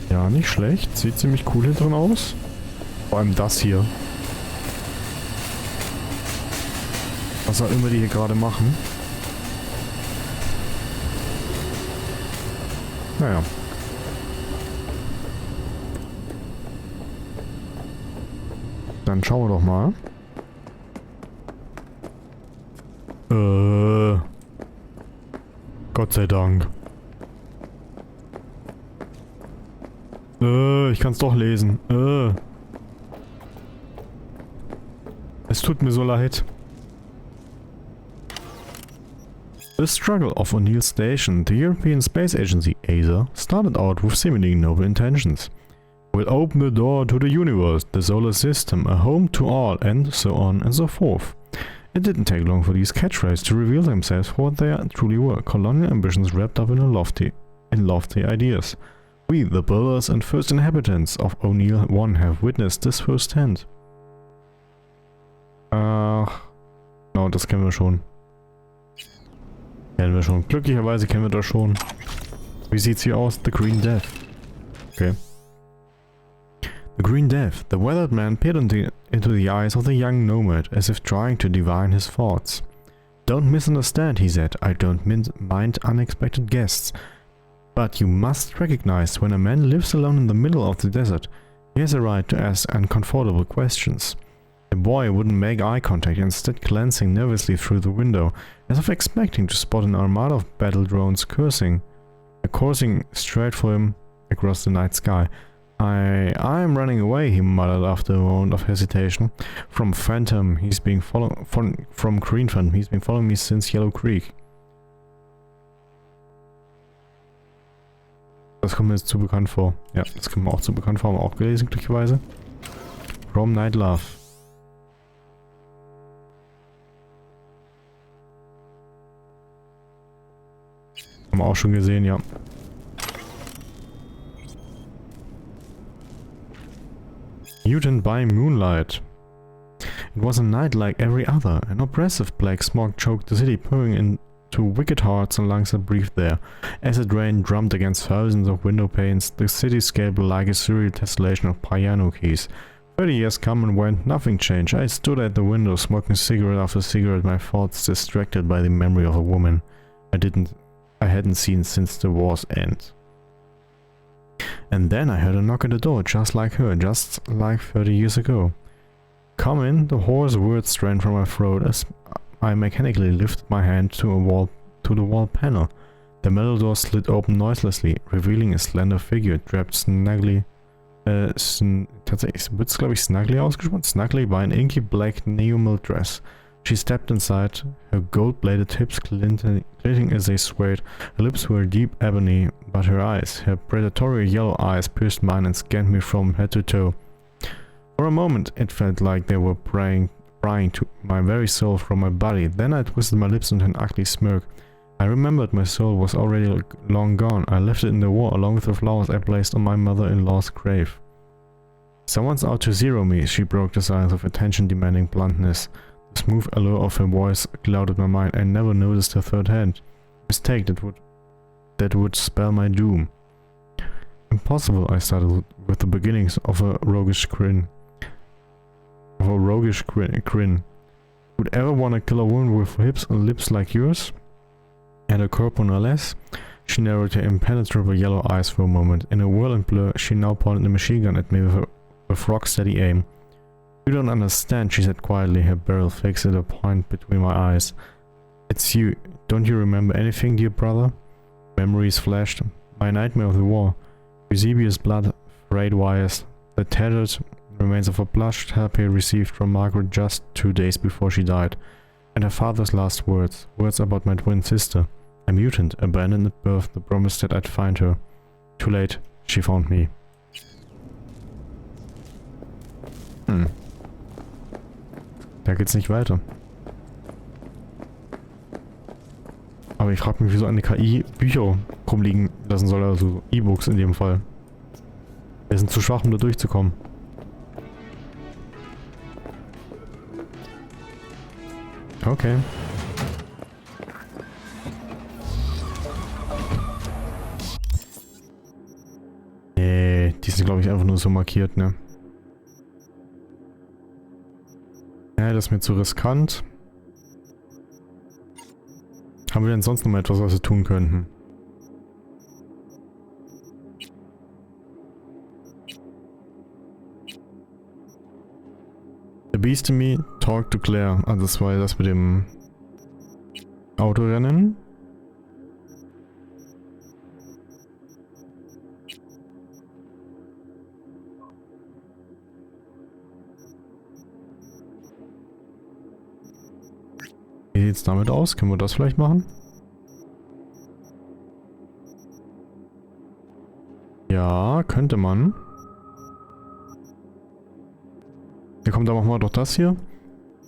Ja, nicht schlecht. Sieht ziemlich cool hier drin aus. Vor allem das hier. Was auch immer die hier gerade machen. Naja. Dann schauen wir doch mal. Gott sei Dank. Ich kann es doch lesen. Es tut mir so leid. The struggle of O'Neill Station, the European Space Agency, ESA, started out with seemingly noble intentions. We'll open the door to the universe, the solar system, a home to all, and so on and so forth. It didn't take long for these catchphrases to reveal themselves for what they truly were, colonial ambitions wrapped up in lofty ideas. We, the builders and first inhabitants of O'Neill 1, have witnessed this firsthand. No, das kennen wir schon. Glücklicherweise kennen wir das schon. Wie sieht's hier aus? The Green Death. Okay. The Green Death. The weathered man peered into the eyes of the young nomad, as if trying to divine his thoughts. Don't misunderstand, he said. I don't mind unexpected guests. But you must recognize when a man lives alone in the middle of the desert, he has a right to ask uncomfortable questions. The boy wouldn't make eye contact, instead glancing nervously through the window, as if expecting to spot an armada of battle drones coursing straight for him across the night sky. I'm running away, he muttered after a moment of hesitation. From Phantom, he's been from Green Phantom, he's been following me since Yellow Creek. Das kommt mir jetzt zu bekannt vor. Ja, das kommt mir auch zu bekannt vor, haben wir auch gelesen, glücklicherweise. From Night Love. Haben wir auch schon gesehen, ja. Mutant by Moonlight. It was a night like every other. An oppressive black smog choked the city, pouring into wicked hearts and lungs that breathed there. Acid rain drummed against thousands of window panes, the cityscape like a surreal tessellation of piano keys. 30 years come and went, nothing changed. I stood at the window, smoking cigarette after cigarette, my thoughts distracted by the memory of a woman I hadn't seen since the war's end. And then I heard a knock at the door, just like her, just like 30 years ago. Come in, the hoarse words ran from my throat as I mechanically lifted my hand to the wall panel. The metal door slid open noiselessly, revealing a slender figure draped snugly, tatsächlich wird's glaube ich snugly ausgesprochen, snugly by an inky black neo-milk dress. She stepped inside, her gold-bladed hips glinting as they swayed. Her lips were deep ebony, but her eyes, her predatory yellow eyes, pierced mine and scanned me from head to toe. For a moment, it felt like they were prying to my very soul from my body. Then I twisted my lips into an ugly smirk. I remembered my soul was already long gone. I left it in the war along with the flowers I placed on my mother-in-law's grave. Someone's out to zero me, she broke the silence with attention-demanding bluntness. The smooth allure of her voice clouded my mind. I never noticed her third hand. Mistake that would spell my doom. Impossible, I started with the beginnings of a roguish grin. Would ever want to kill a woman with hips and lips like yours? And a corpo no less? She narrowed her impenetrable yellow eyes for a moment. In a whirling blur, she now pointed the machine gun at me with rock-steady aim. You don't understand, she said quietly, her barrel fixed at a point between my eyes. It's you. Don't you remember anything, dear brother? Memories flashed. My nightmare of the war. Eusebius' blood, frayed wires, the tattered remains of a blushed happy received from Margaret just 2 days before she died, and her father's last words about my twin sister. A mutant, abandoned at birth, the promise that I'd find her. Too late. She found me. Da geht's nicht weiter. Aber ich frage mich, wieso eine KI Bücher rumliegen lassen soll, also E-Books in dem Fall. Wir sind zu schwach, um da durchzukommen. Okay. Nee, die sind glaube ich einfach nur so markiert, ne? Ja, das ist mir zu riskant. Haben wir denn sonst noch mal etwas, was wir tun könnten? The Beast in Me, Talk to Claire. Also das war das mit dem Autorennen. Wie sieht's damit aus? Können wir das vielleicht machen? Ja, könnte man. Ja komm, dann machen wir doch das hier.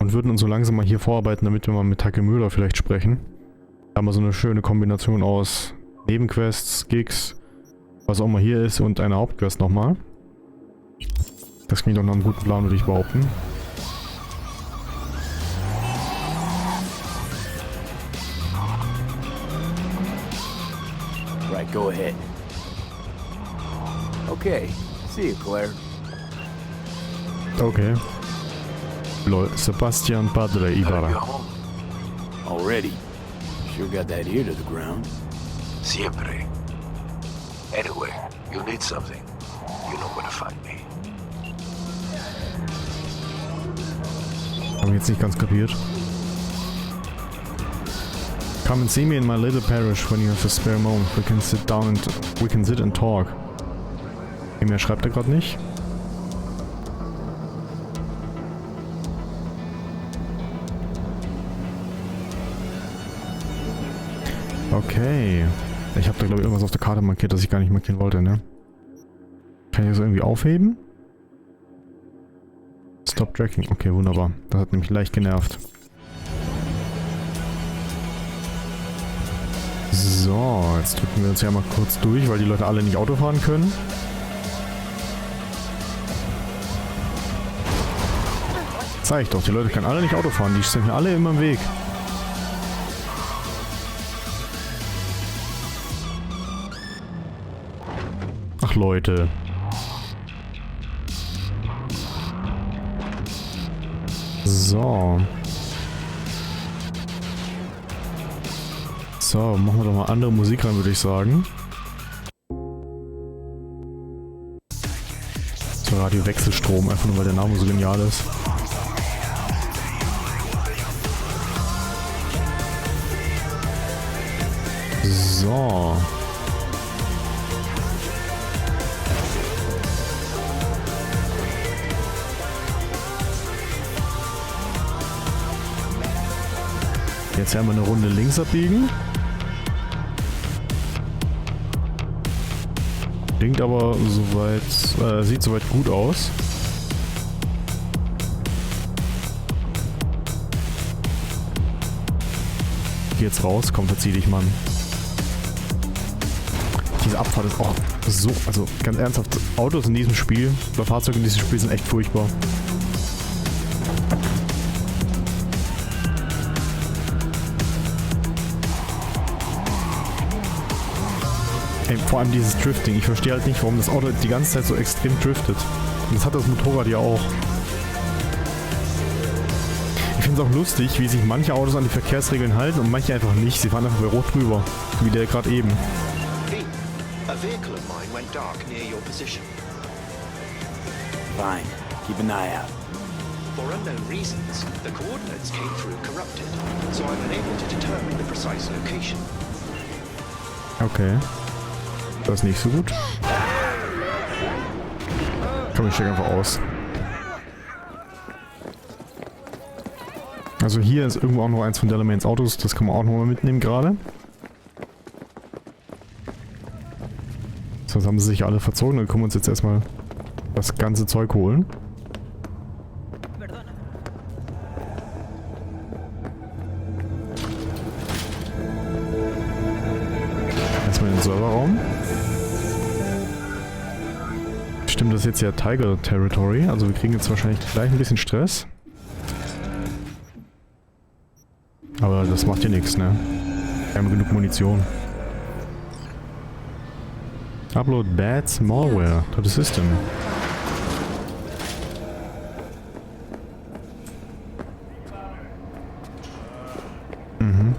Und würden uns so langsam mal hier vorarbeiten, damit wir mal mit Takemura vielleicht sprechen. Da haben wir so eine schöne Kombination aus Nebenquests, Gigs, was auch mal hier ist und eine Hauptquest nochmal. Das klingt doch nach einem guten Plan, würde ich behaupten. Right, go ahead. Okay, see you, Claire. Okay. Lol, Sebastian Padre Ibarra. Already? Sure got that ear to the ground. Siempre. Anyway, you need something. You know where to find me. Hab ich jetzt nicht ganz kapiert. Come and see me in my little parish when you have a spare moment. We can sit down and sit and talk. Mehr schreibt er gerade nicht. Okay. Ich habe da glaube ich irgendwas auf der Karte markiert, das ich gar nicht markieren wollte, ne? Kann ich das irgendwie aufheben? Stop tracking. Okay, wunderbar. Das hat nämlich leicht genervt. So, jetzt drücken wir uns ja mal kurz durch, weil die Leute alle nicht Auto fahren können. Zeig doch, die Leute können alle nicht Auto fahren, die stehen mir alle immer im Weg. Ach Leute. So. So, machen wir doch mal andere Musik rein, würde ich sagen. So, Radio Wechselstrom, einfach nur weil der Name so genial ist. So. Jetzt werden wir eine Runde links abbiegen. Klingt aber soweit, sieht soweit gut aus. Geh jetzt raus, komm, verzieh dich, Mann. Diese Abfahrt ist auch so, also ganz ernsthaft, Autos in diesem Spiel, oder Fahrzeuge in diesem Spiel sind echt furchtbar. Ey, vor allem dieses Drifting, ich verstehe halt nicht, warum das Auto die ganze Zeit so extrem driftet. Und das hat das Motorrad ja auch. Ich finde es auch lustig, wie sich manche Autos an die Verkehrsregeln halten und manche einfach nicht. Sie fahren einfach bei Rot drüber, wie der gerade eben. Hey, a vehicle of mine went dark near your position. Fine. Keep an eye out. For unknown reasons, the coordinates came through corrupted, so I'm unable to determine the precise location. Okay. Das ist nicht so gut. Komm, ich steige einfach aus. Also hier ist irgendwo auch noch eins von Delamains Autos, das kann man auch noch mal mitnehmen gerade. Sonst haben sie sich alle verzogen, dann können wir uns jetzt erstmal das ganze Zeug holen. Erstmal in den Serverraum. Stimmt, das ist jetzt ja Tiger Territory, also wir kriegen jetzt wahrscheinlich gleich ein bisschen Stress. Aber das macht ja nichts, ne? Wir haben genug Munition. Upload bad malware to the system. Mhm.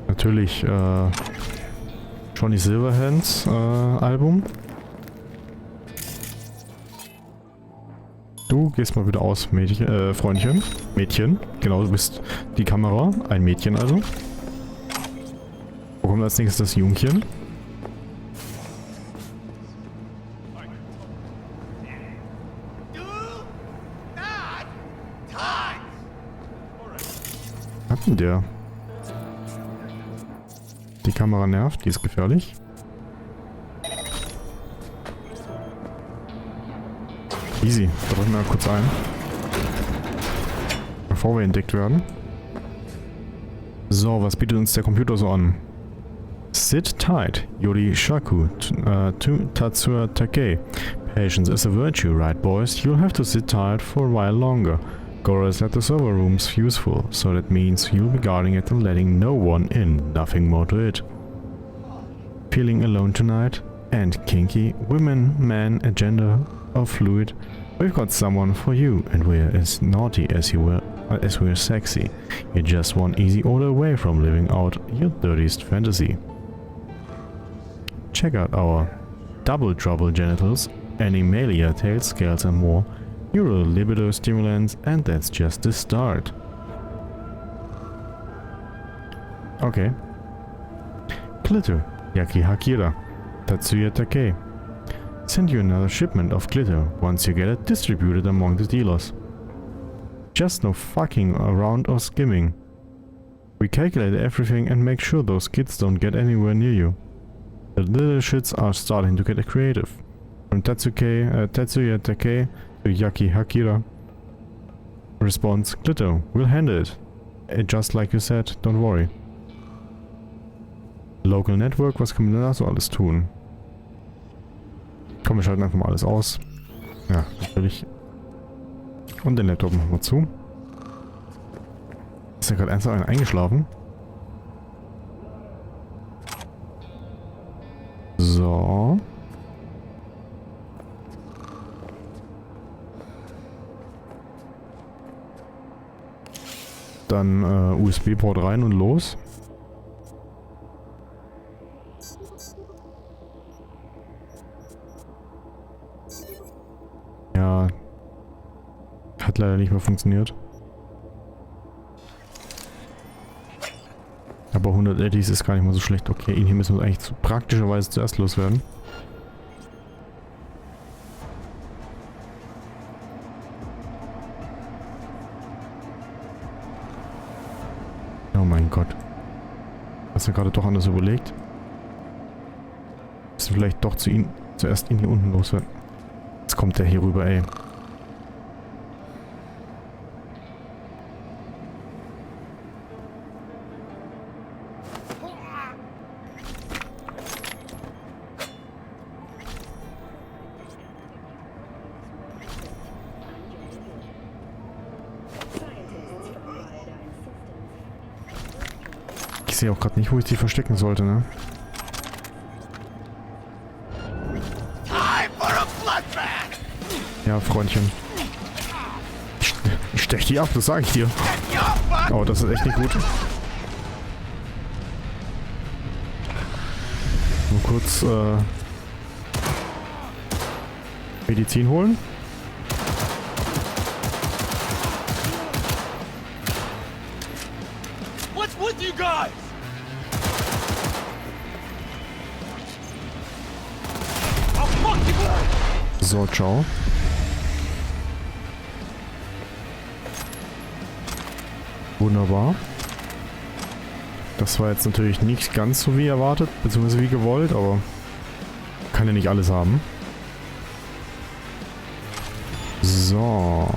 Natürlich Johnny Silverhands Album. Du gehst mal wieder aus, Mädchen, Freundchen. Mädchen, genau, du bist die Kamera. Ein Mädchen also. Wo kommt als nächstes das Jungchen? Was hat denn der? Die Kamera nervt, die ist gefährlich. Easy, da drücken wir kurz ein. Bevor wir entdeckt werden. So, was bietet uns der Computer so an? Sit tight, Yori Shaku, Tatsuya Takei. Patience is a virtue, right boys? You'll have to sit tight for a while longer. Gora is at the server rooms useful, so that means you'll be guarding it and letting no one in, nothing more to it. Feeling alone tonight? And kinky? Women, men, agenda, or fluid? We've got someone for you, and we're as naughty as we're sexy. You're just one easy order away from living out your dirtiest fantasy. Check out our double trouble genitals, animalia, tail scales and more, neural libido stimulants, and that's just the start. Okay. Glitter, Yaki Hakira, Tatsuya Takei. Send you another shipment of glitter once you get it distributed among the dealers. Just no fucking around or skimming. We calculate everything and make sure those kids don't get anywhere near you. The little shits are starting to get creative. From Tatsuya Takei to Yaki Hakira. Response, glitter, we'll handle it. Just like you said, don't worry. Local Network, was können wir da so alles tun? Komm, wir schalten einfach mal alles aus. Ja, natürlich. Und den Laptop machen wir zu. Ist ja gerade ernsthaft eingeschlafen. So. Dann USB-Port rein und los. Ja. Hat leider nicht mehr funktioniert. Aber 100 Eddies ist gar nicht mal so schlecht. Okay, ihn hier müssen wir eigentlich praktischerweise zuerst loswerden. Oh mein Gott. Hast du gerade doch anders überlegt? Müssen vielleicht doch zuerst ihn hier unten loswerden. Jetzt kommt der hier rüber, ey. Ich sehe auch gerade nicht, wo ich die verstecken sollte, ne? Ja, Freundchen. Ich stech die ab, das sage ich dir. Oh, das ist echt nicht gut. Nur kurz Medizin holen. What's with you guys? I'll fuck you up. So, ciao. Wunderbar. Das war jetzt natürlich nicht ganz so wie erwartet, beziehungsweise wie gewollt, aber kann ja nicht alles haben. So.